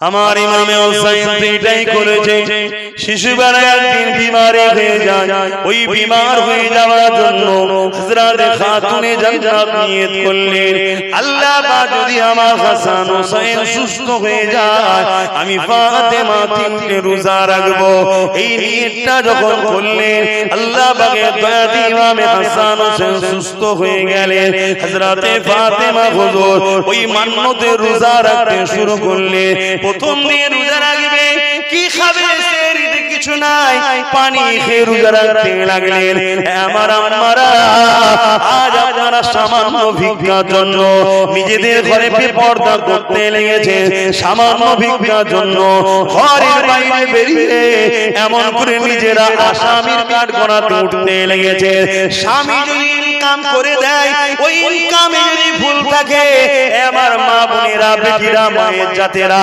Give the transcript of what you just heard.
আমার ইমামে হুসাইন এটাই করেছে। শিশুবেলায় একদিন বিমারে হয়ে যায়, ওই বিমার হয়ে যাওয়ার জন্য হযরত খাতুনে জান্নাত নিয়ত করলেন, আল্লাহ পাক যদি আমার হাসান হুসাইন সুস্থ হয়ে যায়, আমি ফাতেমা 3টে রোজা রাখবো। এই নিয়তটা যখন করলেন, আল্লাহ পাকের দয়াতে ইমামে হাসান হুসাইন সুস্থ হয়ে গেলেন। হযরত ফাতেমা হুজুর ওই মান্নতের রোজা রাখতে শুরু করলেন। প্রথম দিন রোজা রাখবে, কি খাবে সেহরিতে কিছু নাই, পানি খেয়ে রোজা রাখতে লাগলেন। আমার আম্মারা, আজ আপনারা সামান্য ভিক্ষার জন্য নিজেদের ঘরে বেপরদা করতে লেগেছে, সামান্য ভিক্ষার জন্য ঘরের বাইরে বেরিয়ে এমন করে নিজেরা আসামির কাঠ গড়াতে উঠতে লেগেছে। স্বামী যদি ইনকাম করে দেয়, ওই ইনকামে যদি ভুল থাকে, আমার মা বোনেরা, বেটিরা, মায়ের জাতেরা,